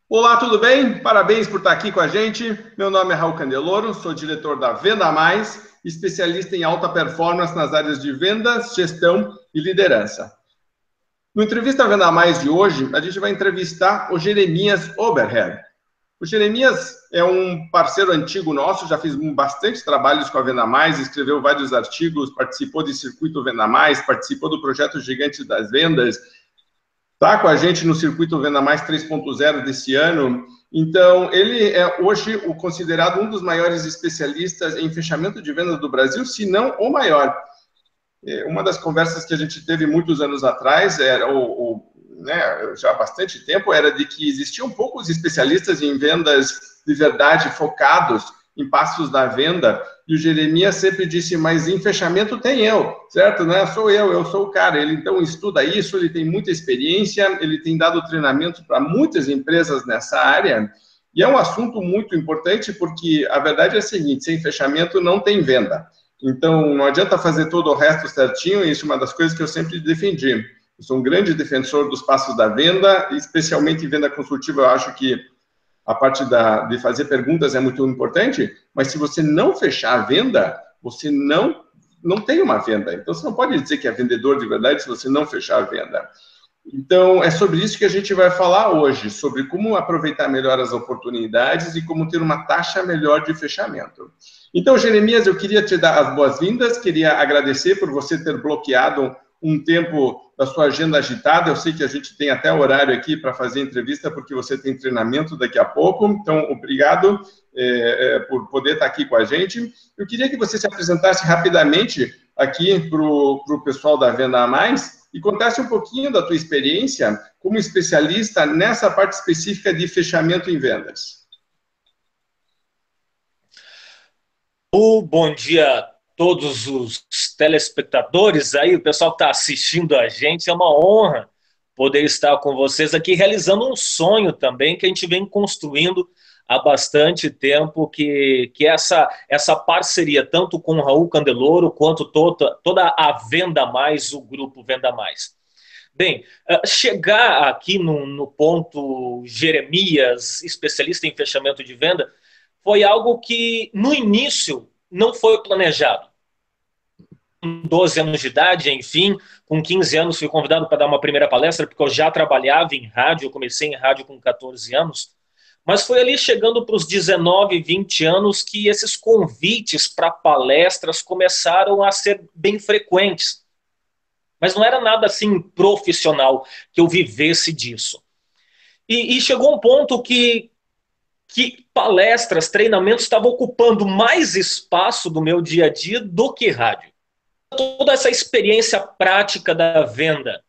Olá, tudo bem? Parabéns por estar aqui com a gente. Meu nome é Raul Candeloro, sou diretor da Venda Mais, especialista em alta performance nas áreas de vendas, gestão e liderança. No Entrevista Venda Mais de hoje, a gente vai entrevistar o Jeremias Oberherr. O Jeremias é um parceiro antigo nosso, já fez bastante trabalhos com a Venda Mais, escreveu vários artigos, participou do Circuito Venda Mais, participou do projeto Gigante das Vendas, está com a gente no Circuito Venda Mais 3.0 desse ano. Então, ele é hoje o considerado um dos maiores especialistas em fechamento de vendas do Brasil, se não o maior. Uma das conversas que a gente teve muitos anos atrás, né, já há bastante tempo, era de que existiam poucos especialistas em vendas de verdade focados em passos da venda, e o Jeremias sempre disse, mas em fechamento tem eu, certo? Né? Sou eu sou o cara. Ele então estuda isso, ele tem muita experiência, ele tem dado treinamento para muitas empresas nessa área, e é um assunto muito importante porque a verdade é a seguinte, sem fechamento não tem venda. Então, não adianta fazer todo o resto certinho, e isso é uma das coisas que eu sempre defendi. Eu sou um grande defensor dos passos da venda, especialmente em venda consultiva, eu acho que a parte de fazer perguntas é muito importante, mas se você não fechar a venda, você não tem uma venda. Então, você não pode dizer que é vendedor de verdade se você não fechar a venda. Então, é sobre isso que a gente vai falar hoje, sobre como aproveitar melhor as oportunidades e como ter uma taxa melhor de fechamento. Então, Jeremias, eu queria te dar as boas-vindas, queria agradecer por você ter bloqueado um tempo da sua agenda agitada. Eu sei que a gente tem até horário aqui para fazer entrevista, porque você tem treinamento daqui a pouco. Então, obrigado por poder estar aqui com a gente. Eu queria que você se apresentasse rapidamente aqui para o pessoal da Venda a Mais e contasse um pouquinho da tua experiência como especialista nessa parte específica de fechamento em vendas. Bom dia a todos os telespectadores aí, o pessoal que está assistindo a gente. É uma honra poder estar com vocês aqui, realizando um sonho também que a gente vem construindo há bastante tempo, que é essa parceria, tanto com o Raul Candeloro, quanto toda a Venda Mais, o grupo Venda Mais. Bem, chegar aqui no ponto Jeremias, especialista em fechamento de venda, foi algo que, no início, não foi planejado. Com 12 anos de idade, enfim, com 15 anos fui convidado para dar uma primeira palestra, porque eu já trabalhava em rádio, eu comecei em rádio com 14 anos, mas foi ali chegando para os 19, 20 anos que esses convites para palestras começaram a ser bem frequentes. Mas não era nada assim profissional que eu vivesse disso. E chegou um ponto que palestras, treinamentos estavam ocupando mais espaço do meu dia a dia do que rádio. Toda essa experiência prática da venda.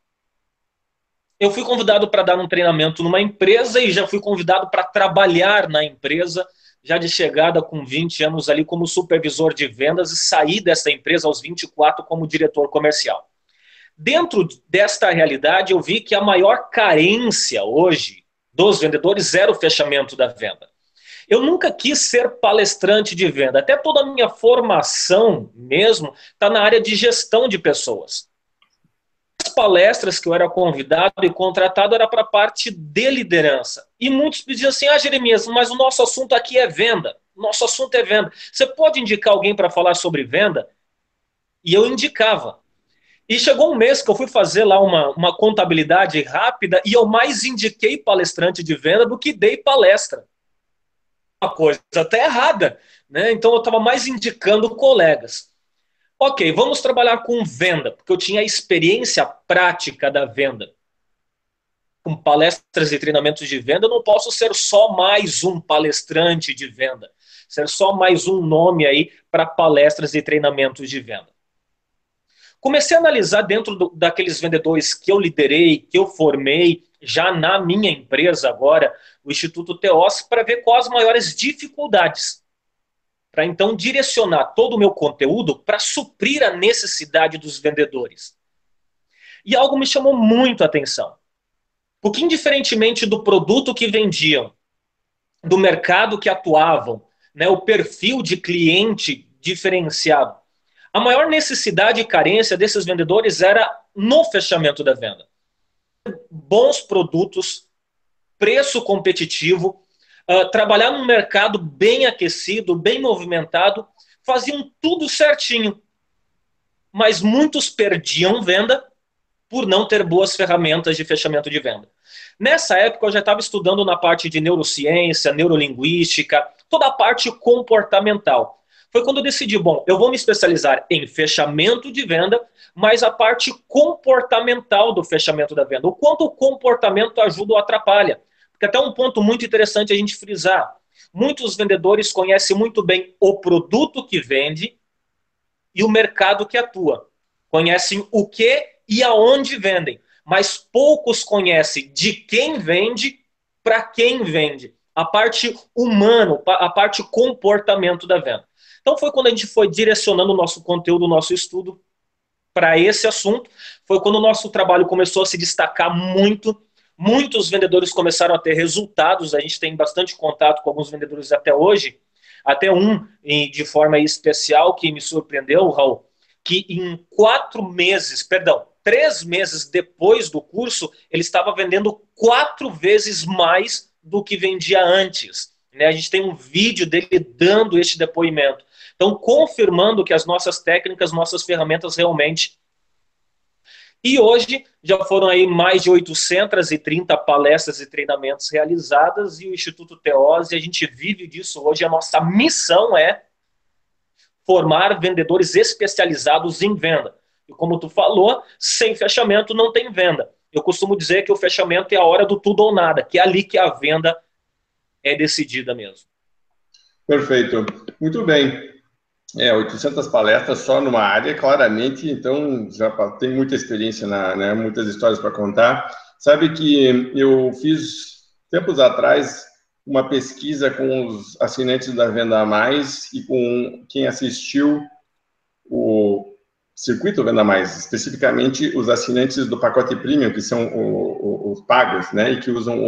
Eu fui convidado para dar um treinamento numa empresa e já fui convidado para trabalhar na empresa, já de chegada com 20 anos ali como supervisor de vendas e saí dessa empresa aos 24 como diretor comercial. Dentro desta realidade, eu vi que a maior carência hoje dos vendedores era o fechamento da venda. Eu nunca quis ser palestrante de venda. Até toda a minha formação mesmo está na área de gestão de pessoas. As palestras que eu era convidado e contratado era para a parte de liderança. E muitos me diziam assim, Jeremias, mas o nosso assunto aqui é venda. Nosso assunto é venda. Você pode indicar alguém para falar sobre venda? E eu indicava. E chegou um mês que eu fui fazer lá uma contabilidade rápida e eu mais indiquei palestrante de venda do que dei palestra. Uma coisa até errada, né? Então eu estava mais indicando colegas. Ok, vamos trabalhar com venda, porque eu tinha a experiência prática da venda. Com palestras e treinamentos de venda, eu não posso ser só mais um palestrante de venda, ser só mais um nome aí para palestras e treinamentos de venda. Comecei a analisar dentro daqueles vendedores que eu liderei, que eu formei, já na minha empresa agora, o Instituto Teos, para ver quais as maiores dificuldades. Para então direcionar todo o meu conteúdo para suprir a necessidade dos vendedores. E algo me chamou muito a atenção. Porque indiferentemente do produto que vendiam, do mercado que atuavam, né, o perfil de cliente diferenciado, a maior necessidade e carência desses vendedores era no fechamento da venda. Bons produtos, preço competitivo, trabalhar num mercado bem aquecido, bem movimentado, faziam tudo certinho. Mas muitos perdiam venda por não ter boas ferramentas de fechamento de venda. Nessa época eu já estava estudando na parte de neurociência, neurolinguística, toda a parte comportamental. Foi quando eu decidi, bom, eu vou me especializar em fechamento de venda, mas a parte comportamental do fechamento da venda. O quanto o comportamento ajuda ou atrapalha. Porque até um ponto muito interessante a gente frisar. Muitos vendedores conhecem muito bem o produto que vende e o mercado que atua. Conhecem o que e aonde vendem, mas poucos conhecem de quem vende, para quem vende. A parte humana, a parte comportamento da venda. Então foi quando a gente foi direcionando o nosso conteúdo, o nosso estudo para esse assunto. Foi quando o nosso trabalho começou a se destacar muito. Muitos vendedores começaram a ter resultados. A gente tem bastante contato com alguns vendedores até hoje. Até um, de forma especial, que me surpreendeu, Raul, que em 3 meses depois do curso, ele estava vendendo 4 vezes mais do que vendia antes. A gente tem um vídeo dele dando este depoimento. Então, confirmando que as nossas técnicas, nossas ferramentas realmente. E hoje já foram aí mais de 830 palestras e treinamentos realizadas, e o Instituto Teose, a gente vive disso hoje. A nossa missão é formar vendedores especializados em venda. E como tu falou, sem fechamento não tem venda. Eu costumo dizer que o fechamento é a hora do tudo ou nada, que é ali que a venda é decidida mesmo. Perfeito. Muito bem. 800 palestras só numa área, claramente, então já tem muita experiência, muitas histórias para contar. Sabe que eu fiz, tempos atrás, uma pesquisa com os assinantes da Venda Mais e com quem assistiu o Circuito Venda Mais, especificamente os assinantes do pacote Premium, que são os pagos, e que usam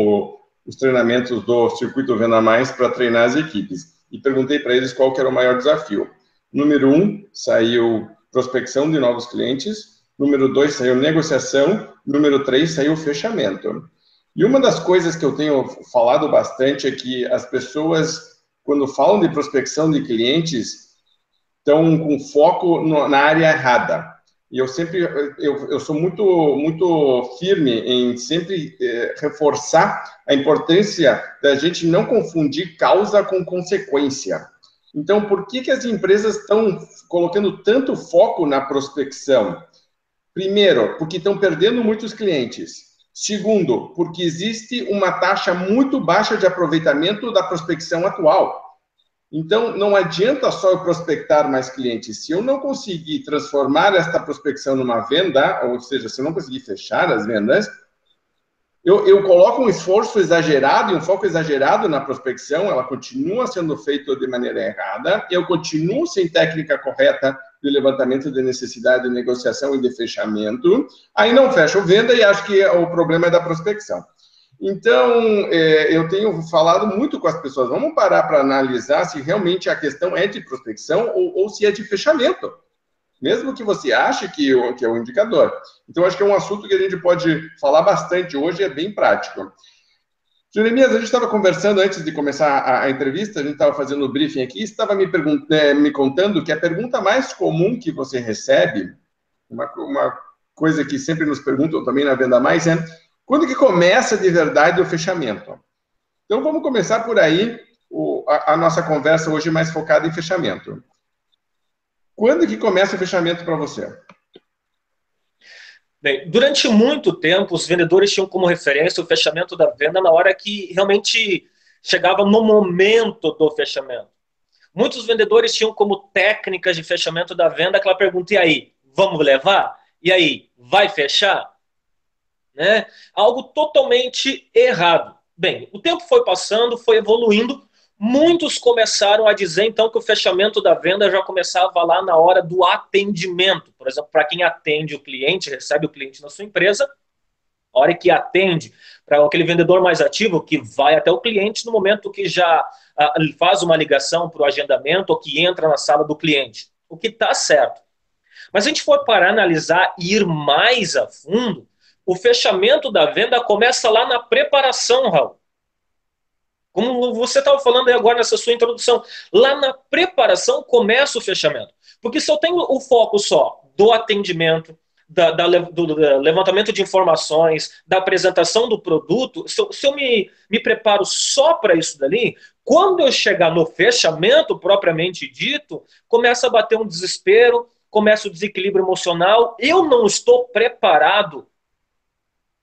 os treinamentos do Circuito Venda Mais para treinar as equipes. E perguntei para eles qual que era o maior desafio. Número 1, saiu prospecção de novos clientes. Número 2, saiu negociação. Número 3, saiu fechamento. E uma das coisas que eu tenho falado bastante é que as pessoas, quando falam de prospecção de clientes, estão com foco na área errada. E eu sou muito firme em sempre reforçar a importância da gente não confundir causa com consequência. Então, por que as empresas estão colocando tanto foco na prospecção? Primeiro, porque estão perdendo muitos clientes. Segundo, porque existe uma taxa muito baixa de aproveitamento da prospecção atual. Então, não adianta só eu prospectar mais clientes. Se eu não conseguir transformar esta prospecção numa venda, ou seja, se eu não conseguir fechar as vendas, eu coloco um esforço exagerado e um foco exagerado na prospecção, ela continua sendo feita de maneira errada, eu continuo sem técnica correta de levantamento de necessidade, de negociação e de fechamento, aí não fecho venda e acho que o problema é da prospecção. Então, eu tenho falado muito com as pessoas, vamos parar para analisar se realmente a questão é de prospecção ou se é de fechamento. Mesmo que você ache que é um indicador. Então, acho que é um assunto que a gente pode falar bastante hoje, é bem prático. Jeremias, a gente estava conversando antes de começar a entrevista, a gente estava fazendo o briefing aqui, você estava me contando que a pergunta mais comum que você recebe, uma coisa que sempre nos perguntam também na Venda Mais, é quando que começa de verdade o fechamento? Então, vamos começar por aí, a nossa conversa hoje mais focada em fechamento. Quando que começa o fechamento para você? Bem, durante muito tempo, os vendedores tinham como referência o fechamento da venda na hora que realmente chegava no momento do fechamento. Muitos vendedores tinham como técnicas de fechamento da venda aquela pergunta: e aí, vamos levar? E aí, vai fechar? Algo totalmente errado. Bem, o tempo foi passando, foi evoluindo. Muitos começaram a dizer, então, que o fechamento da venda já começava lá na hora do atendimento. Por exemplo, para quem atende o cliente, recebe o cliente na sua empresa, a hora que atende, para aquele vendedor mais ativo, que vai até o cliente no momento que já faz uma ligação para o agendamento ou que entra na sala do cliente. O que está certo. Mas se a gente for parar, analisar e ir mais a fundo, o fechamento da venda começa lá na preparação, Raul. Como você estava falando aí agora nessa sua introdução, lá na preparação começa o fechamento. Porque se eu tenho o foco só do atendimento, do levantamento de informações, da apresentação do produto, se eu me preparo só para isso dali, quando eu chegar no fechamento propriamente dito, começa a bater um desespero, começa o desequilíbrio emocional, eu não estou preparado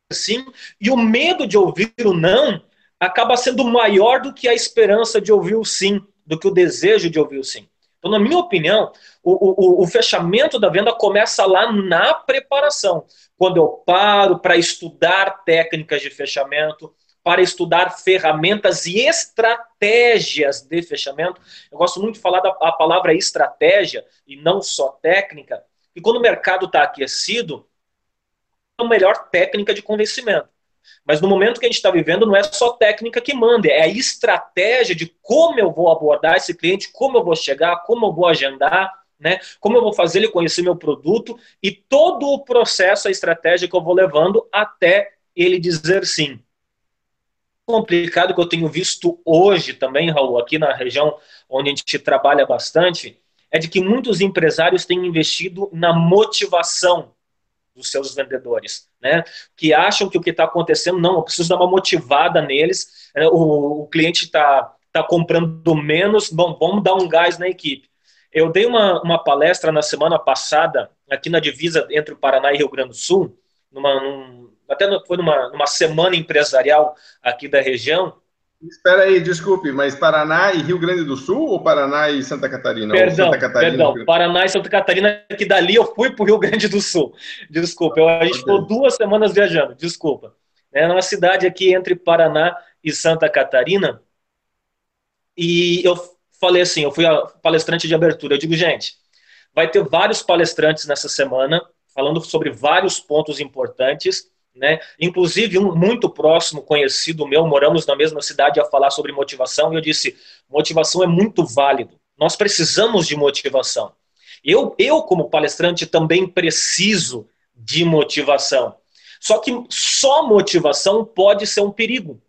assim, e o medo de ouvir o não acaba sendo maior do que a esperança de ouvir o sim, do que o desejo de ouvir o sim. Então, na minha opinião, o fechamento da venda começa lá na preparação, quando eu paro para estudar técnicas de fechamento, para estudar ferramentas e estratégias de fechamento. Eu gosto muito de falar a palavra estratégia e não só técnica, e quando o mercado está aquecido, é a melhor técnica de convencimento. Mas no momento que a gente está vivendo, não é só técnica que manda, é a estratégia de como eu vou abordar esse cliente, como eu vou chegar, como eu vou agendar, né? Como eu vou fazer ele conhecer meu produto e todo o processo, a estratégia que eu vou levando até ele dizer sim. Complicado que eu tenho visto hoje também, Raul, aqui na região onde a gente trabalha bastante, é de que muitos empresários têm investido na motivação dos seus vendedores, né? Que acham que o que está acontecendo, não, eu preciso dar uma motivada neles, o cliente está comprando menos, bom, vamos dar um gás na equipe. Eu dei uma palestra na semana passada, aqui na divisa entre o Paraná e Rio Grande do Sul, foi numa semana empresarial aqui da região. Espera aí, desculpe, mas Paraná e Rio Grande do Sul ou Paraná e Santa Catarina? Perdão, ou Santa Catarina, Paraná e Santa Catarina, que dali eu fui para o Rio Grande do Sul. Desculpa, a gente ficou 2 semanas viajando, desculpa. É numa cidade aqui entre Paraná e Santa Catarina, e eu falei assim, eu fui a palestrante de abertura, eu digo, gente, vai ter vários palestrantes nessa semana, falando sobre vários pontos importantes, né? Inclusive um muito próximo, conhecido meu, moramos na mesma cidade, a falar sobre motivação, e eu disse, motivação é muito válido, nós precisamos de motivação. Eu como palestrante, também preciso de motivação. Só que só motivação pode ser um perigo.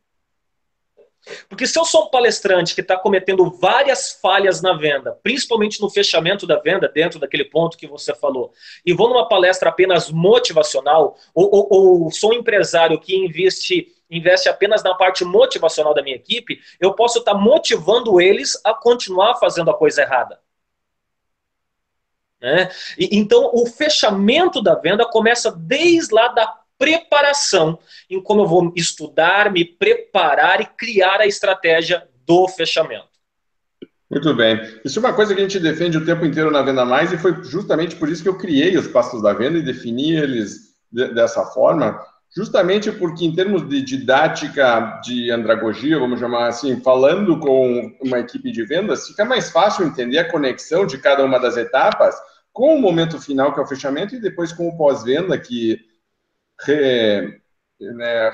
Porque se eu sou um palestrante que está cometendo várias falhas na venda, principalmente no fechamento da venda, dentro daquele ponto que você falou, e vou numa palestra apenas motivacional, ou sou um empresário que investe apenas na parte motivacional da minha equipe, eu posso estar motivando eles a continuar fazendo a coisa errada. Né? Então, o fechamento da venda começa desde lá da preparação, em como eu vou estudar, me preparar e criar a estratégia do fechamento. Muito bem. Isso é uma coisa que a gente defende o tempo inteiro na Venda Mais e foi justamente por isso que eu criei os passos da venda e defini eles dessa forma, justamente porque em termos de didática de andragogia, vamos chamar assim, falando com uma equipe de vendas, fica mais fácil entender a conexão de cada uma das etapas com o momento final, que é o fechamento, e depois com o pós-venda, que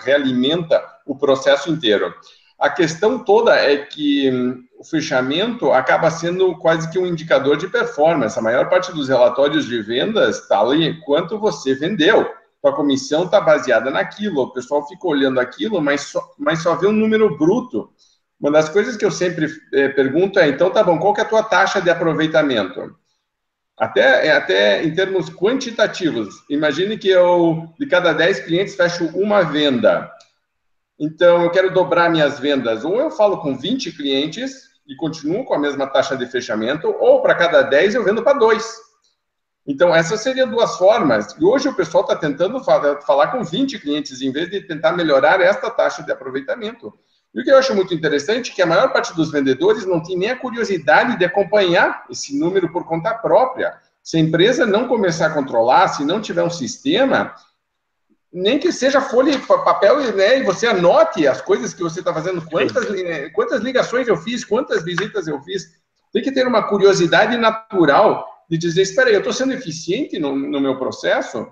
realimenta o processo inteiro. A questão toda é que o fechamento acaba sendo quase que um indicador de performance. A maior parte dos relatórios de vendas está ali quanto você vendeu. A comissão está baseada naquilo, o pessoal fica olhando aquilo, mas só vê um número bruto. Uma das coisas que eu sempre pergunto é, então, tá bom, qual que é a tua taxa de aproveitamento? Até em termos quantitativos, imagine que eu, de cada 10 clientes, fecho uma venda. Então, eu quero dobrar minhas vendas. Ou eu falo com 20 clientes e continuo com a mesma taxa de fechamento, ou para cada 10 eu vendo para 2. Então, essas seriam 2 formas. E hoje o pessoal está tentando falar com 20 clientes, em vez de tentar melhorar esta taxa de aproveitamento. E o que eu acho muito interessante é que a maior parte dos vendedores não tem nem a curiosidade de acompanhar esse número por conta própria. Se a empresa não começar a controlar, se não tiver um sistema, nem que seja folha e papel, né, e você anote as coisas que você está fazendo, quantas ligações eu fiz, quantas visitas eu fiz. Tem que ter uma curiosidade natural de dizer, espera aí, eu estou sendo eficiente no meu processo?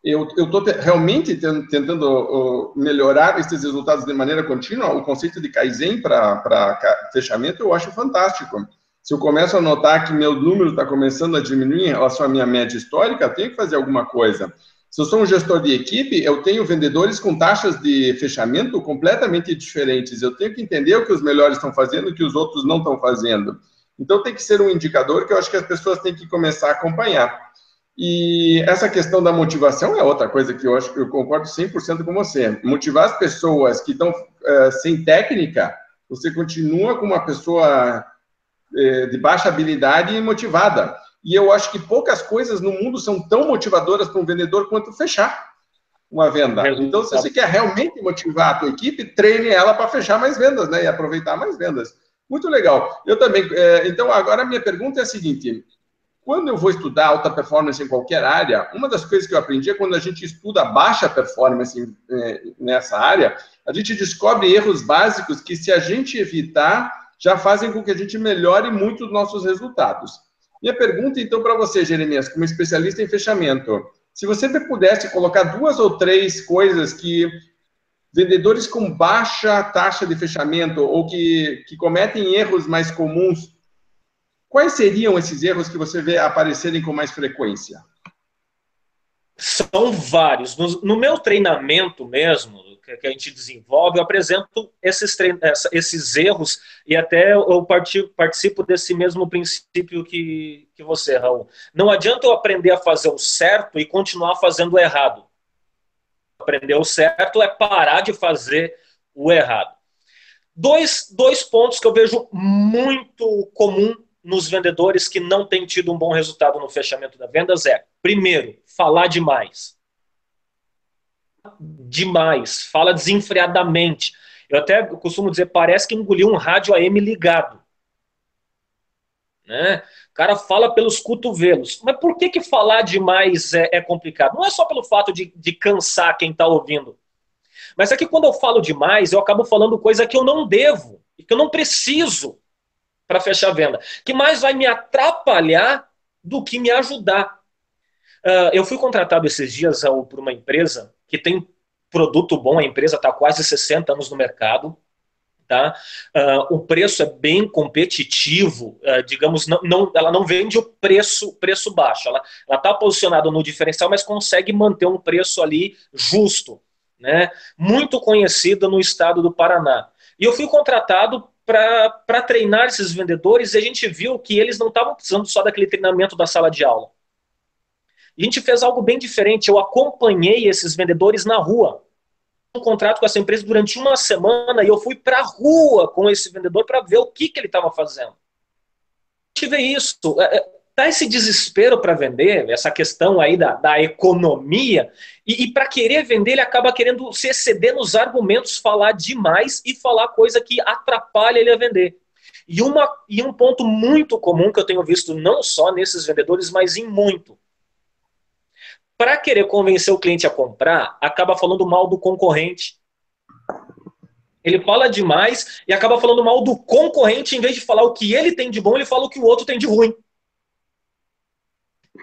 Eu estou realmente tentando melhorar esses resultados de maneira contínua. O conceito de Kaizen para fechamento eu acho fantástico. Se eu começo a notar que meu número está começando a diminuir em relação à minha média histórica, eu tenho que fazer alguma coisa. Se eu sou um gestor de equipe, eu tenho vendedores com taxas de fechamento completamente diferentes. Eu tenho que entender o que os melhores estão fazendo e o que os outros não estão fazendo. Então, tem que ser um indicador que eu acho que as pessoas têm que começar a acompanhar. E essa questão da motivação é outra coisa que eu acho que eu concordo 100% com você. Motivar as pessoas que estão sem técnica, você continua com uma pessoa de baixa habilidade e motivada. E eu acho que poucas coisas no mundo são tão motivadoras para um vendedor quanto fechar uma venda. Então, se você quer realmente motivar a tua equipe, treine ela para fechar mais vendas, né? E aproveitar mais vendas. Muito legal. Eu também. Então, agora a minha pergunta é a seguinte: quando eu vou estudar alta performance em qualquer área, uma das coisas que eu aprendi é quando a gente estuda baixa performance nessa área, a gente descobre erros básicos que, se a gente evitar, já fazem com que a gente melhore muito os nossos resultados. Minha pergunta, então, para você, Jeremias, como especialista em fechamento, se você pudesse colocar 2 ou 3 coisas que vendedores com baixa taxa de fechamento ou que cometem erros mais comuns, quais seriam esses erros que você vê aparecerem com mais frequência? São vários. No meu treinamento mesmo, que a gente desenvolve, eu apresento esses erros e até eu participo desse mesmo princípio que você, Raul. Não adianta eu aprender a fazer o certo e continuar fazendo o errado. Aprender o certo é parar de fazer o errado. Dois pontos que eu vejo muito comum nos vendedores que não têm tido um bom resultado no fechamento das vendas é, primeiro, falar demais. Demais, fala desenfreadamente. Eu até costumo dizer, parece que engoliu um rádio AM ligado. Né? O cara fala pelos cotovelos. Mas por que falar demais é complicado? Não é só pelo fato de cansar quem está ouvindo. Mas é que quando eu falo demais, eu acabo falando coisa que eu não devo, e que eu não preciso para fechar a venda. Que mais vai me atrapalhar do que me ajudar. Eu fui contratado esses dias por uma empresa que tem produto bom, a empresa está há quase 60 anos no mercado. Tá? O preço é bem competitivo, digamos, ela não vende o preço baixo, ela está posicionada no diferencial, mas consegue manter um preço ali justo, né? Muito conhecida no estado do Paraná. E eu fui contratado para treinar esses vendedores e a gente viu que eles não estavam precisando só daquele treinamento da sala de aula. A gente fez algo bem diferente, eu acompanhei esses vendedores na rua. Um contrato com essa empresa durante uma semana e eu fui para a rua com esse vendedor para ver o que ele estava fazendo. A gente vê isso, tá esse desespero para vender, essa questão aí da economia, e para querer vender ele acaba querendo se exceder nos argumentos, falar demais e falar coisa que atrapalha ele a vender. E um ponto muito comum que eu tenho visto não só nesses vendedores, mas em muito. Para querer convencer o cliente a comprar, acaba falando mal do concorrente. Ele fala demais e acaba falando mal do concorrente, em vez de falar o que ele tem de bom, ele fala o que o outro tem de ruim.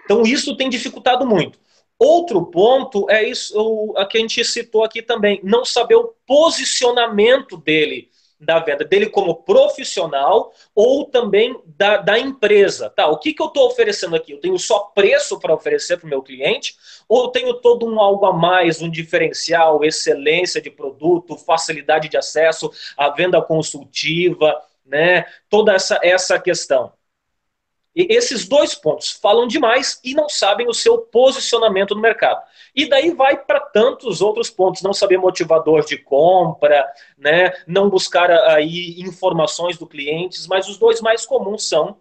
Então isso tem dificultado muito. Outro ponto é isso, a que a gente citou aqui também, não saber o posicionamento dele da venda, dele como profissional ou também da empresa. Tá, o que eu estou oferecendo aqui? Eu tenho só preço para oferecer para o meu cliente ou eu tenho todo algo a mais, um diferencial, excelência de produto, facilidade de acesso, a venda consultiva, né? Toda essa questão. E esses 2 pontos falam demais e não sabem o seu posicionamento no mercado. E daí vai para tantos outros pontos, não saber motivador de compra, né, não buscar aí informações do cliente, mas os 2 mais comuns são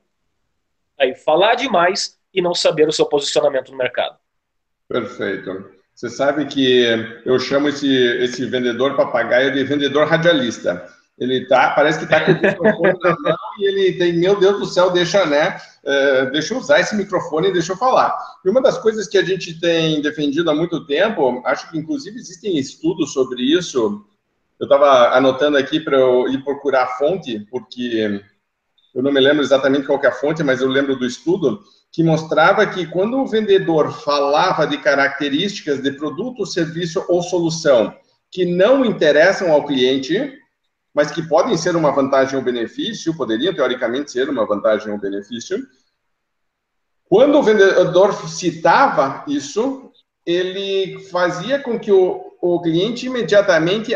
aí, falar demais e não saber o seu posicionamento no mercado. Perfeito. Você sabe que eu chamo esse vendedor papagaio de vendedor radialista. Ele parece que está com o microfone na mão e ele tem, meu Deus do céu, deixa eu usar esse microfone e deixa eu falar. E uma das coisas que a gente tem defendido há muito tempo, acho que inclusive existem estudos sobre isso, eu estava anotando aqui para eu ir procurar a fonte, porque eu não me lembro exatamente qual que é a fonte, mas eu lembro do estudo, que mostrava que quando o vendedor falava de características de produto, serviço ou solução que não interessam ao cliente, mas que podem ser uma vantagem ou benefício, poderiam teoricamente ser uma vantagem ou benefício. Quando o vendedor citava isso, ele fazia com que o cliente imediatamente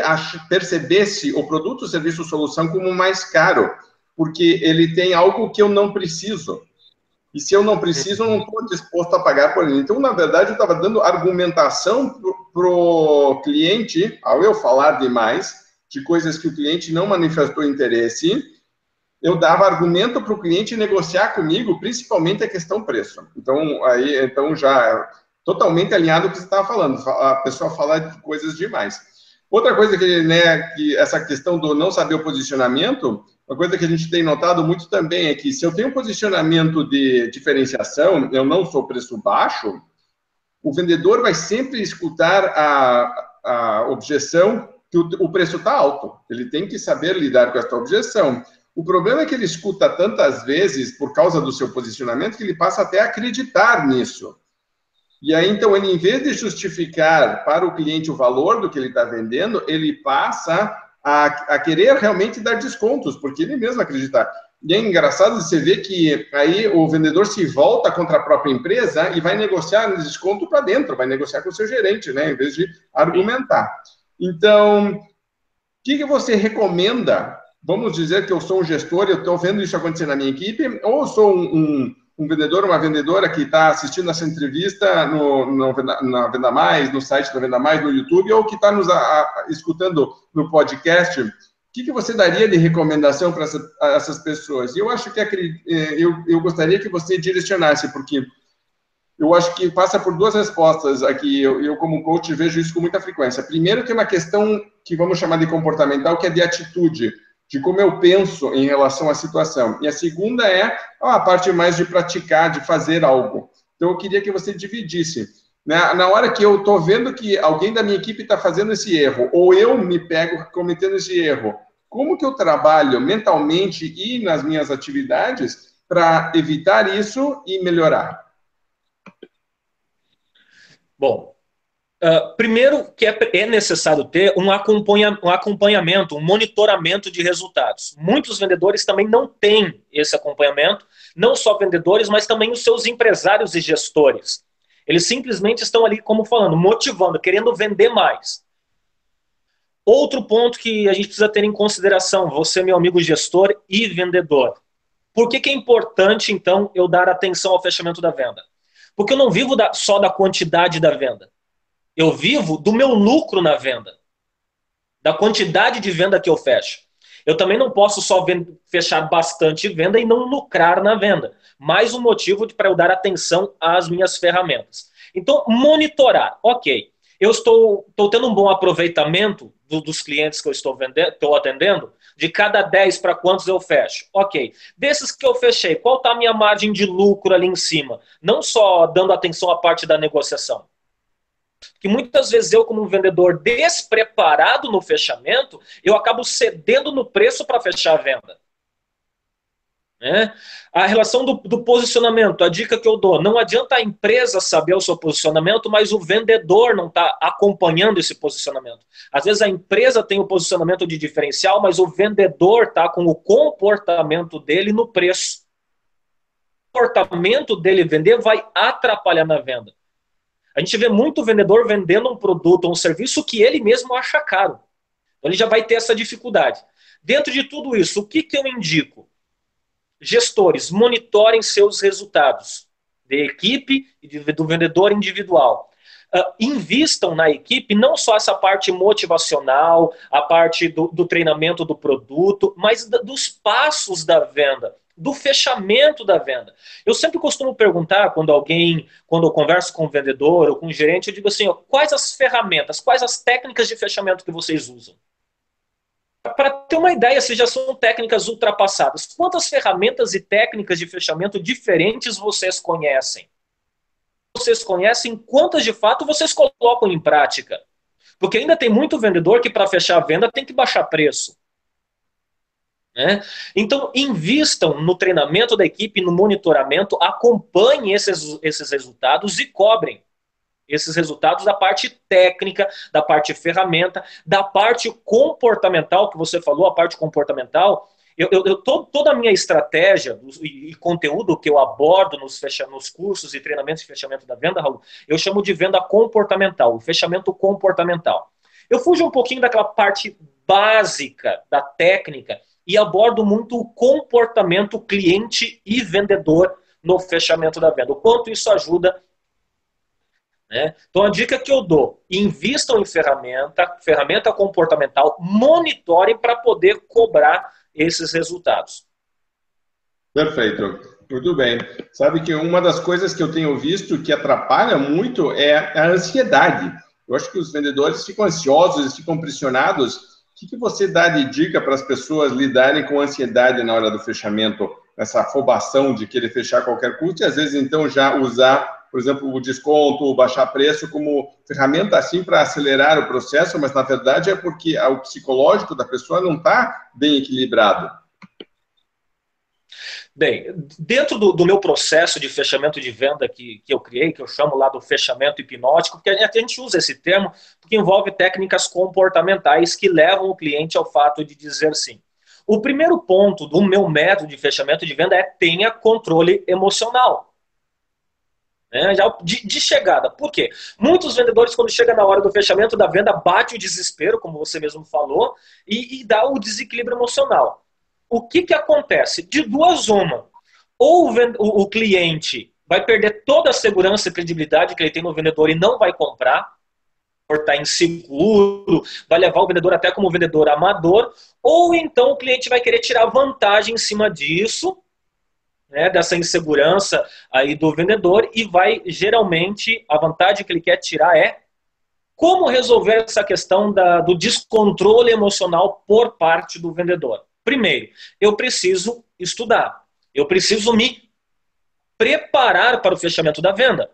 percebesse o produto, o serviço, ou solução como mais caro, porque ele tem algo que eu não preciso. E se eu não preciso, eu não estou disposto a pagar por ele. Então, na verdade, eu estava dando argumentação para o cliente, ao eu falar demais, de coisas que o cliente não manifestou interesse, eu dava argumento para o cliente negociar comigo, principalmente a questão preço. Então já totalmente alinhado com o que você estava falando. A pessoa fala de coisas demais. Outra coisa que essa questão do não saber o posicionamento, uma coisa que a gente tem notado muito também é que se eu tenho um posicionamento de diferenciação, eu não sou preço baixo, o vendedor vai sempre escutar a objeção que o preço está alto. Ele tem que saber lidar com essa objeção. O problema é que ele escuta tantas vezes, por causa do seu posicionamento, que ele passa até a acreditar nisso. E aí, então, ele, em vez de justificar para o cliente o valor do que ele está vendendo, ele passa a querer realmente dar descontos, porque ele mesmo acredita. E é engraçado você ver que aí o vendedor se volta contra a própria empresa e vai negociar no desconto para dentro, vai negociar com o seu gerente, né, em vez de argumentar. Então, o que você recomenda? Vamos dizer que eu sou um gestor, eu estou vendo isso acontecer na minha equipe, ou eu sou um vendedor, uma vendedora que está assistindo essa entrevista na Venda Mais, no site da Venda Mais, no YouTube, ou que está nos escutando no podcast. O que você daria de recomendação para essas pessoas? Eu acho que eu gostaria que você direcionasse, porque eu acho que passa por duas respostas aqui. Eu como coach, vejo isso com muita frequência. Primeiro, que é uma questão que vamos chamar de comportamental, que é de atitude, de como eu penso em relação à situação. E a segunda é a parte mais de praticar, de fazer algo. Então, eu queria que você dividisse. Né? Na hora que eu estou vendo que alguém da minha equipe está fazendo esse erro, ou eu me pego cometendo esse erro, como que eu trabalho mentalmente e nas minhas atividades para evitar isso e melhorar? Bom, primeiro que é necessário ter um acompanhamento, um monitoramento de resultados. Muitos vendedores também não têm esse acompanhamento, não só vendedores, mas também os seus empresários e gestores. Eles simplesmente estão ali, como falando, motivando, querendo vender mais. Outro ponto que a gente precisa ter em consideração, você, meu amigo gestor e vendedor. Por que é importante, então, eu dar atenção ao fechamento da venda? Porque eu não vivo só da quantidade da venda. Eu vivo do meu lucro na venda, da quantidade de venda que eu fecho. Eu também não posso só fechar bastante venda e não lucrar na venda. Mais um motivo para eu dar atenção às minhas ferramentas. Então, monitorar. Ok, eu estou tendo um bom aproveitamento dos clientes que eu estou atendendo. De cada 10, para quantos eu fecho? Ok. Desses que eu fechei, qual está a minha margem de lucro ali em cima? Não só dando atenção à parte da negociação. Que muitas vezes eu, como um vendedor despreparado no fechamento, eu acabo cedendo no preço para fechar a venda. A relação do posicionamento, a dica que eu dou, não adianta a empresa saber o seu posicionamento, mas o vendedor não está acompanhando esse posicionamento. Às vezes a empresa tem o posicionamento de diferencial, mas o vendedor está com o comportamento dele no preço. O comportamento dele vender vai atrapalhar na venda. A gente vê muito vendedor vendendo um produto ou um serviço que ele mesmo acha caro. Então ele já vai ter essa dificuldade. Dentro de tudo isso, o que eu indico? Gestores, monitorem seus resultados de equipe e do vendedor individual. Invistam na equipe não só essa parte motivacional, a parte do treinamento do produto, mas dos passos da venda, do fechamento da venda. Eu sempre costumo perguntar quando eu converso com um vendedor ou com um gerente, eu digo assim, quais as ferramentas, quais as técnicas de fechamento que vocês usam? Para ter uma ideia, se já são técnicas ultrapassadas, quantas ferramentas e técnicas de fechamento diferentes vocês conhecem? Vocês conhecem quantas de fato vocês colocam em prática? Porque ainda tem muito vendedor que para fechar a venda tem que baixar preço. Então, invistam no treinamento da equipe, no monitoramento, acompanhem esses resultados e cobrem esses resultados da parte técnica, da parte ferramenta, da parte comportamental, que você falou, a parte comportamental, Toda a minha estratégia e conteúdo que eu abordo nos cursos e treinamentos de fechamento da venda, Raul, eu chamo de venda comportamental, o fechamento comportamental. Eu fujo um pouquinho daquela parte básica da técnica e abordo muito o comportamento cliente e vendedor no fechamento da venda. O quanto isso ajuda, né? Então, a dica que eu dou: invistam em ferramenta comportamental, monitorem para poder cobrar esses resultados. Perfeito, muito bem. Sabe que uma das coisas que eu tenho visto que atrapalha muito é a ansiedade. Eu acho que os vendedores ficam ansiosos, ficam pressionados. O que você dá de dica para as pessoas lidarem com a ansiedade na hora do fechamento? Essa afobação de querer fechar a qualquer custo e, às vezes, então, já usar, por exemplo, o desconto, o baixar preço como ferramenta assim para acelerar o processo, mas, na verdade, é porque o psicológico da pessoa não está bem equilibrado. Bem, dentro do meu processo de fechamento de venda que eu criei, que eu chamo lá do fechamento hipnótico, porque a gente usa esse termo porque envolve técnicas comportamentais que levam o cliente ao fato de dizer sim. O primeiro ponto do meu método de fechamento de venda é: tenha controle emocional. De chegada. Por quê? Muitos vendedores, quando chega na hora do fechamento da venda, bate o desespero, como você mesmo falou, e dá o desequilíbrio emocional. O que acontece? De duas uma. Ou o cliente vai perder toda a segurança e credibilidade que ele tem no vendedor e não vai comprar, por estar inseguro, vai levar o vendedor até como vendedor amador, ou então o cliente vai querer tirar vantagem em cima disso, né, dessa insegurança aí do vendedor, e vai, geralmente, a vantagem que ele quer tirar é como resolver essa questão do descontrole emocional por parte do vendedor. Primeiro, eu preciso estudar. Eu preciso me preparar para o fechamento da venda.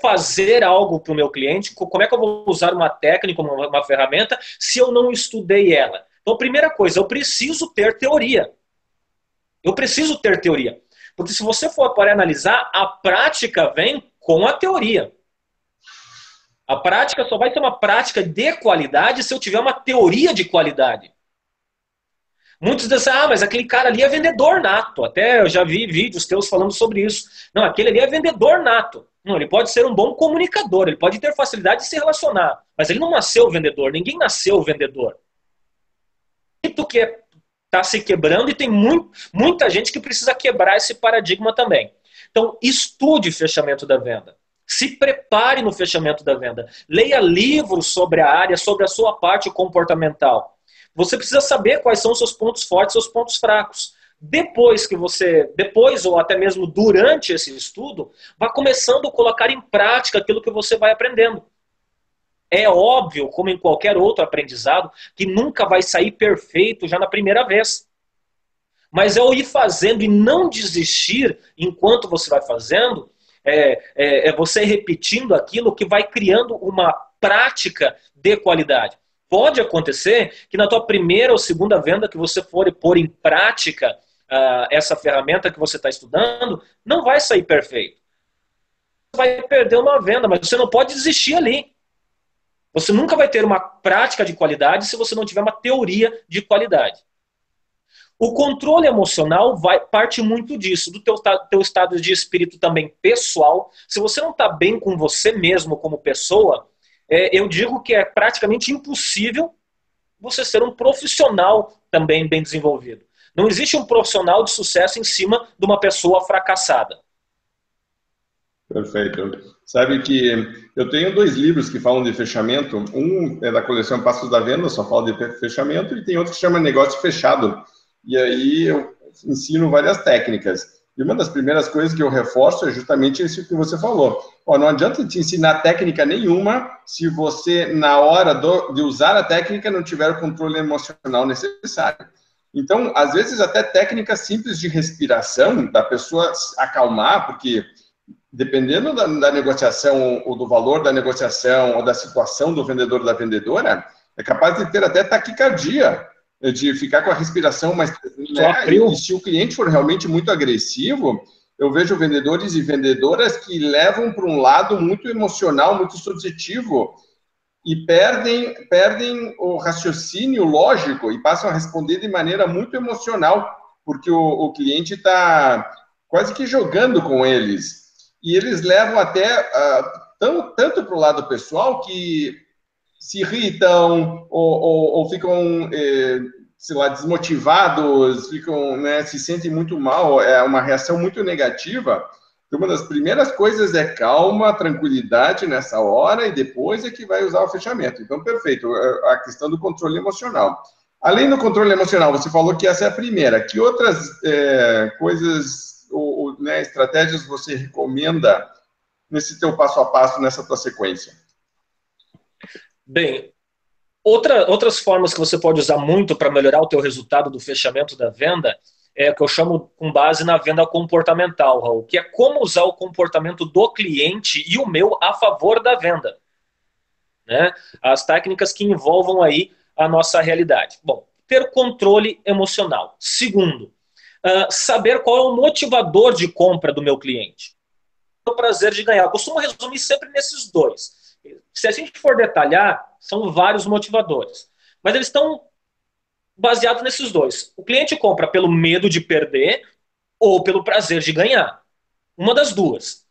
Fazer algo para o meu cliente, como é que eu vou usar uma técnica, uma ferramenta, se eu não estudei ela? Então, primeira coisa, eu preciso ter teoria. Eu preciso ter teoria. Porque se você for para analisar, a prática vem com a teoria. A prática só vai ser uma prática de qualidade se eu tiver uma teoria de qualidade. Muitos dizem, mas aquele cara ali é vendedor nato. Até eu já vi vídeos teus falando sobre isso. Não, aquele ali é vendedor nato. Não, ele pode ser um bom comunicador, ele pode ter facilidade de se relacionar, mas ele não nasceu vendedor, ninguém nasceu vendedor. Muito que está se quebrando e tem muita gente que precisa quebrar esse paradigma também. Então, estude fechamento da venda. Se prepare no fechamento da venda. Leia livros sobre a área, sobre a sua parte comportamental. Você precisa saber quais são os seus pontos fortes e seus pontos fracos. Depois ou até mesmo durante esse estudo, vá começando a colocar em prática aquilo que você vai aprendendo. É óbvio, como em qualquer outro aprendizado, que nunca vai sair perfeito já na primeira vez. Mas é o ir fazendo e não desistir enquanto você vai fazendo, é você repetindo aquilo que vai criando uma prática de qualidade. Pode acontecer que na tua primeira ou segunda venda que você for pôr em prática essa ferramenta que você está estudando, não vai sair perfeito. Você vai perder uma venda, mas você não pode desistir ali. Você nunca vai ter uma prática de qualidade se você não tiver uma teoria de qualidade. O controle emocional parte muito disso, do teu estado de espírito também pessoal. Se você não está bem com você mesmo como pessoa, eu digo que é praticamente impossível você ser um profissional também bem desenvolvido. Não existe um profissional de sucesso em cima de uma pessoa fracassada. Perfeito. Sabe que eu tenho 2 livros que falam de fechamento. Um é da coleção Passos da Venda, só fala de fechamento, e tem outro que chama Negócio Fechado. E aí eu ensino várias técnicas. E uma das primeiras coisas que eu reforço é justamente isso que você falou. Não adianta te ensinar técnica nenhuma se você, na hora de usar a técnica, não tiver o controle emocional necessário. Então, às vezes, até técnicas simples de respiração, da pessoa acalmar, porque dependendo da negociação, ou do valor da negociação, ou da situação do vendedor ou da vendedora, é capaz de ter até taquicardia, de ficar com a respiração mais... E se o cliente for realmente muito agressivo, eu vejo vendedores e vendedoras que levam para um lado muito emocional, muito subjetivo. e perdem o raciocínio lógico e passam a responder de maneira muito emocional, porque o cliente está quase que jogando com eles. E eles levam até tanto para o lado pessoal que se irritam ou ficam, sei lá, desmotivados, ficam, né, se sentem muito mal, é uma reação muito negativa. Então, uma das primeiras coisas é calma, tranquilidade nessa hora e depois é que vai usar o fechamento. Então, perfeito, a questão do controle emocional. Além do controle emocional, você falou que essa é a primeira. Que outras coisas ou né, estratégias você recomenda nesse teu passo a passo, nessa tua sequência? Bem, outras formas que você pode usar muito para melhorar o teu resultado do fechamento da venda é o que eu chamo com base na venda comportamental, Raul, que é como usar o comportamento do cliente e o meu a favor da venda. Né? As técnicas que envolvam aí a nossa realidade. Bom, ter controle emocional. Segundo, saber qual é o motivador de compra do meu cliente. O prazer de ganhar. Eu costumo resumir sempre nesses dois. Se a gente for detalhar, são vários motivadores. Mas eles estão baseados nesses dois. O cliente compra pelo medo de perder ou pelo prazer de ganhar. Uma das duas.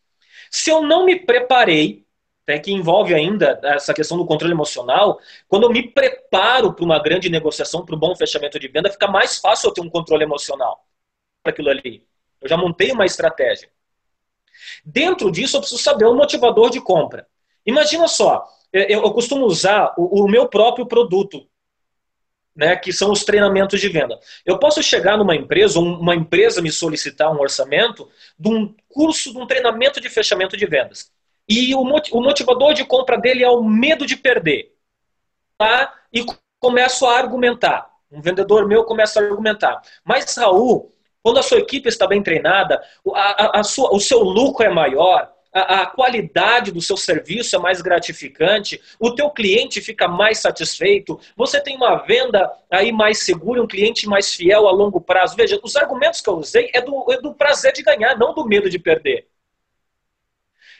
Se eu não me preparei, até que envolve ainda essa questão do controle emocional, quando eu me preparo para uma grande negociação, para um bom fechamento de venda, fica mais fácil eu ter um controle emocional para aquilo ali. Eu já montei uma estratégia. Dentro disso, eu preciso saber o motivador de compra. Imagina só, eu costumo usar o meu próprio produto, né, que são os treinamentos de venda. Eu posso chegar numa empresa, ou uma empresa me solicitar um orçamento de um curso, de um treinamento de fechamento de vendas. E o motivador de compra dele é o medo de perder. Tá? E começo a argumentar. Um vendedor meu começa a argumentar. Mas, Raul, quando a sua equipe está bem treinada, o seu lucro é maior, a qualidade do seu serviço é mais gratificante, o teu cliente fica mais satisfeito, você tem uma venda aí mais segura, um cliente mais fiel a longo prazo. Veja, os argumentos que eu usei é do prazer de ganhar, não do medo de perder.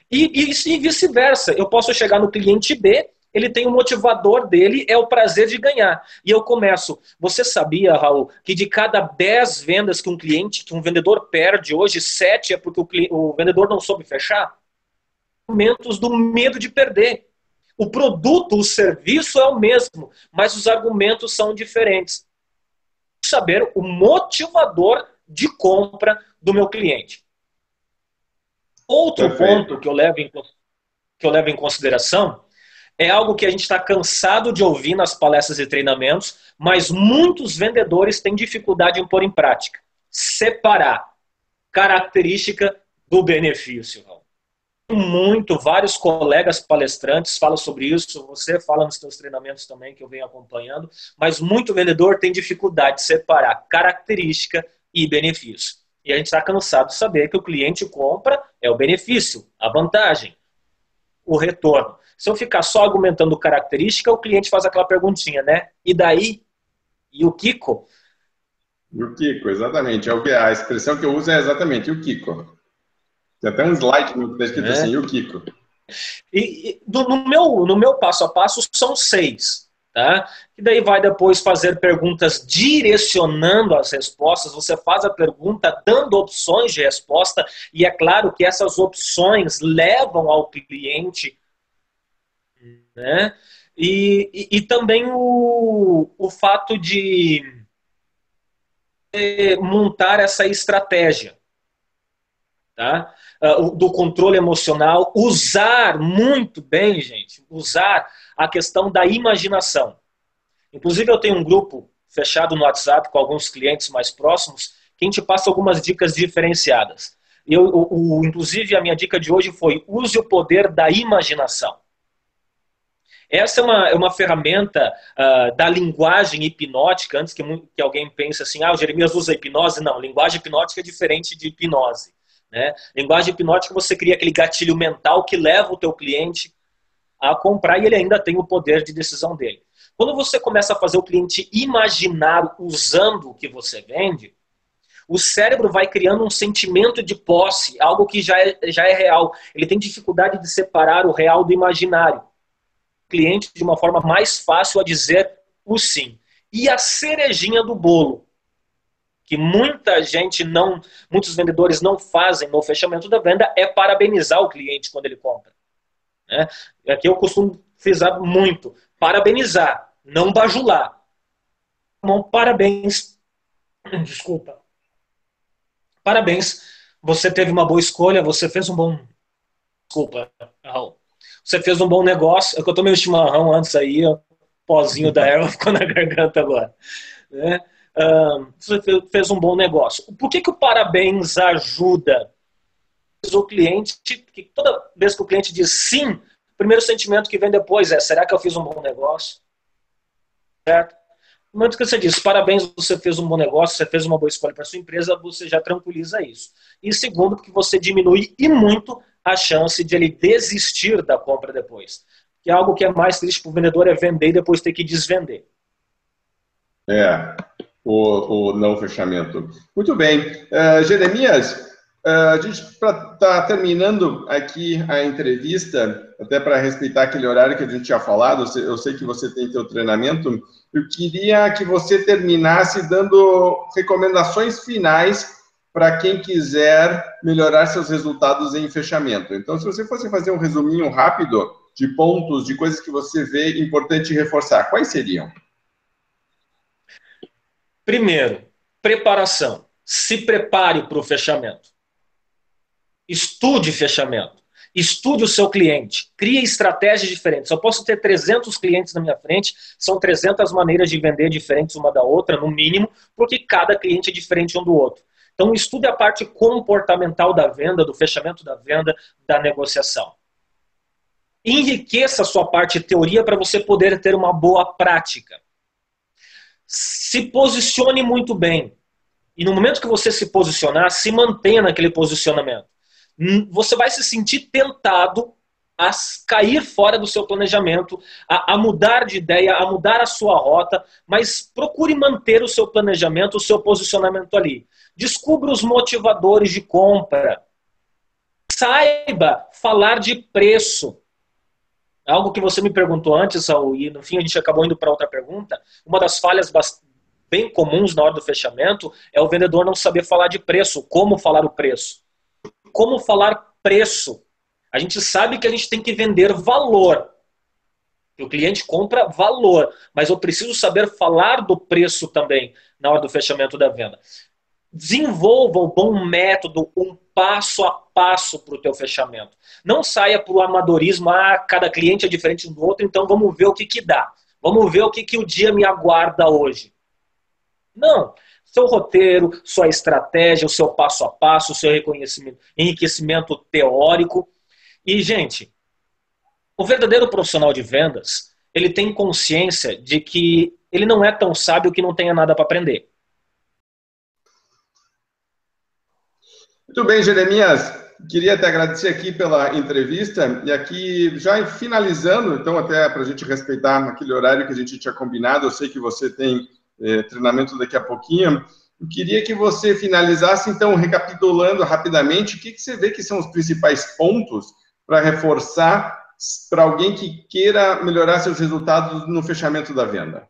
E vice-versa. Eu posso chegar no cliente B, ele tem o motivador dele, é o prazer de ganhar. E eu começo. Você sabia, Raul, que de cada 10 vendas que um vendedor perde hoje, 7 é porque o vendedor não soube fechar? Argumentos do medo de perder. O produto, o serviço é o mesmo, mas os argumentos são diferentes. Saber o motivador de compra do meu cliente. Outro ponto que eu levo em consideração é algo que a gente está cansado de ouvir nas palestras e treinamentos, mas muitos vendedores têm dificuldade em pôr em prática. Separar característica do benefício. Vários colegas palestrantes falam sobre isso, você fala nos seus treinamentos também, que eu venho acompanhando, mas muito vendedor tem dificuldade de separar característica e benefício. E a gente está cansado de saber que o cliente compra é o benefício, a vantagem, o retorno. Se eu ficar só argumentando característica, o cliente faz aquela perguntinha, né? E daí? E o Kiko? E o Kiko, exatamente. A expressão que eu uso é exatamente o Kiko. Tem até um slide que está escrito assim, e o Kiko. No meu passo a passo são 6. Tá? E daí vai depois fazer perguntas direcionando as respostas. Você faz a pergunta dando opções de resposta e é claro que essas opções levam ao cliente, né? E também o fato de montar essa estratégia, tá? Do controle emocional, usar muito bem, gente, usar a questão da imaginação. Inclusive, eu tenho um grupo fechado no WhatsApp com alguns clientes mais próximos, que a gente passa algumas dicas diferenciadas. Inclusive, a minha dica de hoje foi: use o poder da imaginação. Essa é uma ferramenta da linguagem hipnótica, antes que alguém pense assim, o Jeremias usa hipnose. Não, linguagem hipnótica é diferente de hipnose. Né? Linguagem hipnótica, você cria aquele gatilho mental que leva o teu cliente a comprar e ele ainda tem o poder de decisão dele. Quando você começa a fazer o cliente imaginar usando o que você vende, o cérebro vai criando um sentimento de posse, algo que já é real. Ele tem dificuldade de separar o real do imaginário. cliente de uma forma mais fácil a dizer o sim. E a cerejinha do bolo, que muitos vendedores não fazem no fechamento da venda, é parabenizar o cliente quando ele compra. Né? Aqui eu costumo frisar muito, parabenizar, não bajular. Bom, parabéns, desculpa, parabéns, você teve uma boa escolha, você fez um bom, desculpa, Raul. Você fez um bom negócio, é que eu tomei um chimarrão antes aí, o pozinho da erva ficou na garganta agora. Né? Você fez um bom negócio. Por que o parabéns ajuda o cliente? Que toda vez que o cliente diz sim, o primeiro sentimento que vem depois é: será que eu fiz um bom negócio? Certo? No momento que você diz parabéns, você fez um bom negócio, você fez uma boa escolha para sua empresa, você já tranquiliza isso. E segundo, que você diminui e muito a chance de ele desistir da compra depois. Que é algo que é mais triste para o vendedor, é vender e depois ter que desvender. O não fechamento. Muito bem. Jeremias, a gente está terminando aqui a entrevista, até para respeitar aquele horário que a gente tinha falado, eu sei que você tem seu treinamento, eu queria que você terminasse dando recomendações finais para quem quiser melhorar seus resultados em fechamento. Então, se você fosse fazer um resuminho rápido de pontos, de coisas que você vê importante reforçar, quais seriam? Primeiro, preparação. Se prepare para o fechamento. Estude fechamento. Estude o seu cliente. Crie estratégias diferentes. Eu posso ter 300 clientes na minha frente, são 300 maneiras de vender diferentes uma da outra, no mínimo, porque cada cliente é diferente um do outro. Então, estude a parte comportamental da venda, do fechamento da venda, da negociação. Enriqueça a sua parte de teoria para você poder ter uma boa prática. Se posicione muito bem. E no momento que você se posicionar, se mantenha naquele posicionamento. Você vai se sentir tentado a cair fora do seu planejamento, a mudar de ideia, a mudar a sua rota, mas procure manter o seu planejamento, o seu posicionamento ali. Descubra os motivadores de compra. Saiba falar de preço. Algo que você me perguntou antes, Saul, e no fim a gente acabou indo para outra pergunta. Uma das falhas bem comuns na hora do fechamento é o vendedor não saber falar de preço. Como falar o preço? Como falar preço? A gente sabe que a gente tem que vender valor. O cliente compra valor, mas eu preciso saber falar do preço também na hora do fechamento da venda. Desenvolva um bom método, um passo a passo para o teu fechamento. Não saia para o amadorismo, cada cliente é diferente um do outro, então vamos ver o que dá. Vamos ver o que o dia me aguarda hoje. Não. Seu roteiro, sua estratégia, o seu passo a passo, o seu enriquecimento teórico. E, gente, o verdadeiro profissional de vendas, ele tem consciência de que ele não é tão sábio que não tenha nada para aprender. Muito bem, Jeremias. Queria te agradecer aqui pela entrevista. E aqui, já finalizando, então, até para a gente respeitar aquele horário que a gente tinha combinado, eu sei que você tem treinamento daqui a pouquinho. Eu queria que você finalizasse, então, recapitulando rapidamente, o que você vê que são os principais pontos para reforçar para alguém que queira melhorar seus resultados no fechamento da venda.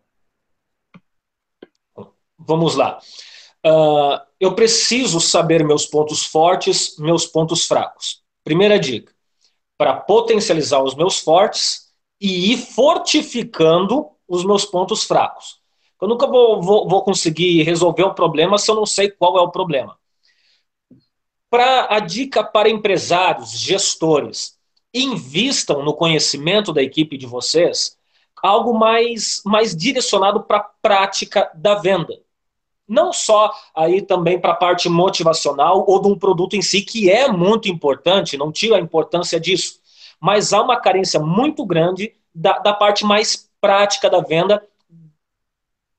Vamos lá. Eu preciso saber meus pontos fortes, meus pontos fracos. Primeira dica, para potencializar os meus fortes e ir fortificando os meus pontos fracos. Eu nunca vou conseguir resolver um problema se eu não sei qual é o problema. A dica para empresários, gestores, invistam no conhecimento da equipe de vocês algo mais direcionado para a prática da venda. Não só aí também para a parte motivacional ou de um produto em si, que é muito importante, não tiro a importância disso, mas há uma carência muito grande da parte mais prática da venda,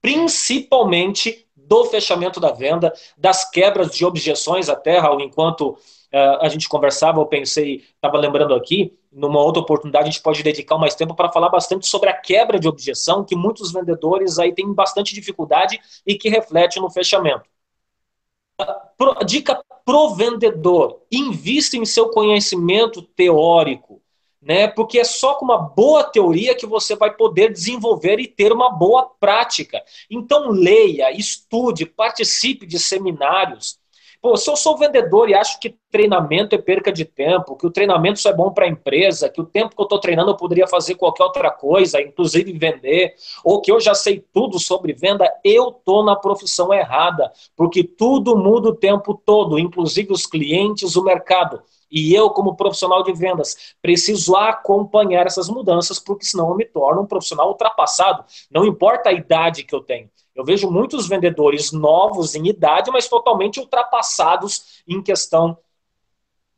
principalmente do fechamento da venda, das quebras de objeções até, Raul, enquanto a gente conversava, eu pensei, estava lembrando aqui, numa outra oportunidade a gente pode dedicar mais tempo para falar bastante sobre a quebra de objeção, que muitos vendedores aí têm bastante dificuldade e que reflete no fechamento. Dica pro vendedor, invista em seu conhecimento teórico, né? Porque é só com uma boa teoria que você vai poder desenvolver e ter uma boa prática. Então leia, estude, participe de seminários. Pô, se eu sou vendedor e acho que treinamento é perca de tempo, que o treinamento só é bom para a empresa, que o tempo que eu estou treinando eu poderia fazer qualquer outra coisa, inclusive vender, ou que eu já sei tudo sobre venda, eu estou na profissão errada, porque tudo muda o tempo todo, inclusive os clientes, o mercado. E eu, como profissional de vendas, preciso acompanhar essas mudanças, porque senão eu me torno um profissional ultrapassado. Não importa a idade que eu tenho. Eu vejo muitos vendedores novos em idade, mas totalmente ultrapassados em questão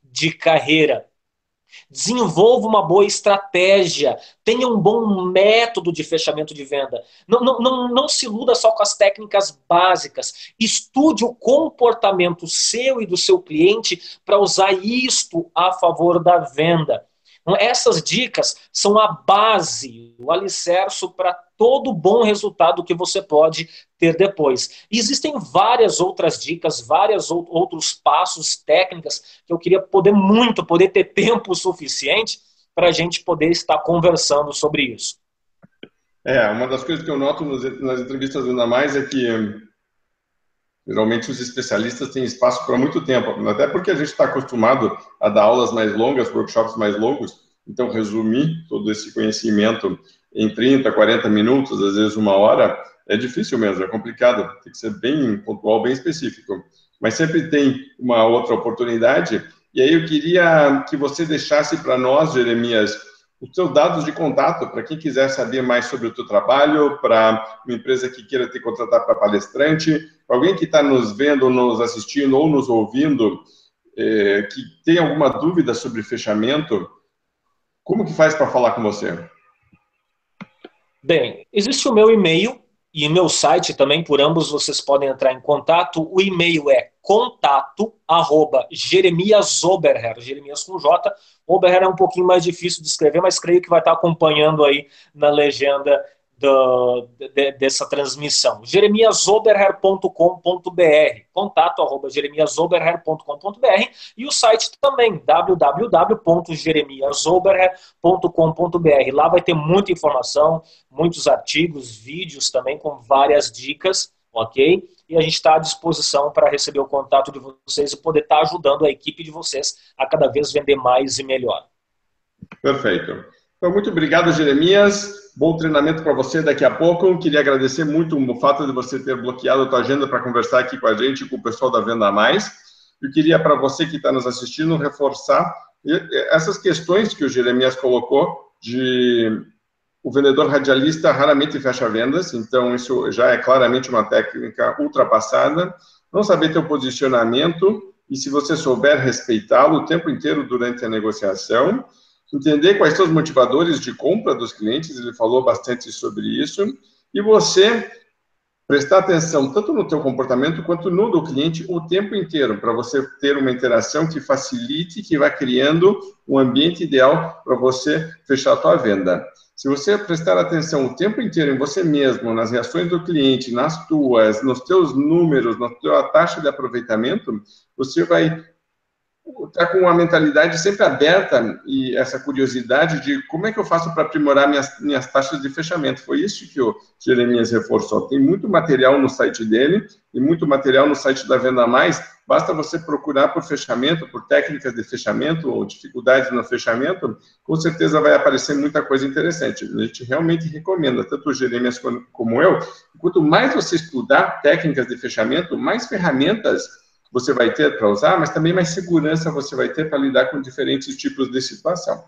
de carreira. Desenvolva uma boa estratégia, tenha um bom método de fechamento de venda. Não se iluda só com as técnicas básicas. Estude o comportamento seu e do seu cliente para usar isto a favor da venda. Essas dicas são a base, o alicerce para todo bom resultado que você pode ter depois. E existem várias outras dicas, vários outros passos, técnicas, que eu queria poder ter tempo suficiente para a gente poder estar conversando sobre isso. Uma das coisas que eu noto nas entrevistas ainda mais é que geralmente os especialistas têm espaço para muito tempo, até porque a gente está acostumado a dar aulas mais longas, workshops mais longos, então resumir todo esse conhecimento em 30, 40 minutos, às vezes 1 hora, é difícil mesmo, é complicado, tem que ser bem pontual, bem específico. Mas sempre tem uma outra oportunidade, e aí eu queria que você deixasse para nós, Jeremias, os seus dados de contato, para quem quiser saber mais sobre o teu trabalho, para uma empresa que queira te contratar para palestrante, para alguém que está nos vendo, nos assistindo ou nos ouvindo, que tem alguma dúvida sobre fechamento, como que faz para falar com você? Bem, existe o meu e-mail e o meu site também, por ambos vocês podem entrar em contato. O e-mail é contato@jeremiasoberher, Jeremias com J. Oberher é um pouquinho mais difícil de escrever, mas creio que vai estar acompanhando aí na legenda dessa transmissão. jeremiasoberher.com.br, contato@jeremiasoberher.com.br, e o site também, www.jeremiasoberher.com.br. Lá vai ter muita informação, muitos artigos, vídeos também com várias dicas, ok? E a gente está à disposição para receber o contato de vocês e poder estar ajudando a equipe de vocês a cada vez vender mais e melhor. Perfeito. Então, muito obrigado, Jeremias. Bom treinamento para você daqui a pouco. Queria agradecer muito o fato de você ter bloqueado a tua agenda para conversar aqui com a gente, com o pessoal da Venda Mais. Eu queria, para você que está nos assistindo, reforçar essas questões que o Jeremias colocou de o vendedor radialista raramente fecha vendas, então isso já é claramente uma técnica ultrapassada. Não saber ter o posicionamento e, se você souber respeitá-lo o tempo inteiro durante a negociação, entender quais são os motivadores de compra dos clientes, ele falou bastante sobre isso, e você prestar atenção tanto no teu comportamento quanto no do cliente o tempo inteiro, para você ter uma interação que facilite, que vá criando um ambiente ideal para você fechar a tua venda. Se você prestar atenção o tempo inteiro em você mesmo, nas reações do cliente, nos teus números, na tua taxa de aproveitamento, você vai estar com uma mentalidade sempre aberta e essa curiosidade de como é que eu faço para aprimorar minhas taxas de fechamento. Foi isso que o Jeremias reforçou. Tem muito material no site dele e muito material no site da Venda Mais. Basta você procurar por fechamento, por técnicas de fechamento ou dificuldades no fechamento, com certeza vai aparecer muita coisa interessante. A gente realmente recomenda, tanto o Jeremias como eu, quanto mais você estudar técnicas de fechamento, mais ferramentas você vai ter para usar, mas também mais segurança você vai ter para lidar com diferentes tipos de situação.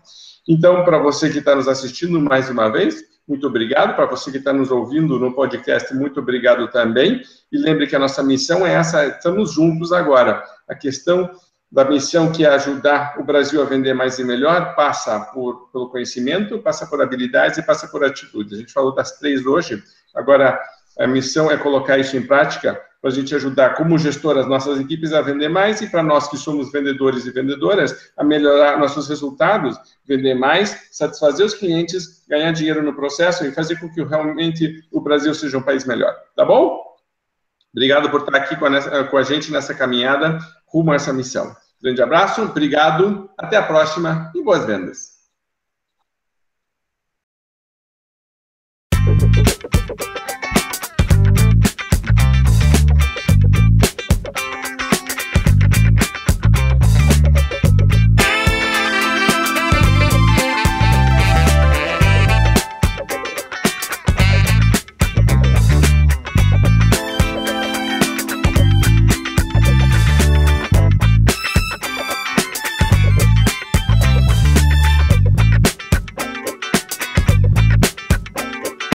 Então, para você que está nos assistindo mais uma vez, muito obrigado. Para você que está nos ouvindo no podcast, muito obrigado também. E lembre que a nossa missão é essa, estamos juntos agora. A questão da missão, que é ajudar o Brasil a vender mais e melhor, passa pelo conhecimento, passa por habilidades e passa por atitude. A gente falou das 3 hoje, agora a missão é colocar isso em prática, para a gente ajudar como gestor as nossas equipes a vender mais e para nós que somos vendedores e vendedoras a melhorar nossos resultados, vender mais, satisfazer os clientes, ganhar dinheiro no processo e fazer com que realmente o Brasil seja um país melhor. Tá bom? Obrigado por estar aqui com a gente nessa caminhada rumo a essa missão. Grande abraço, obrigado, até a próxima e boas vendas.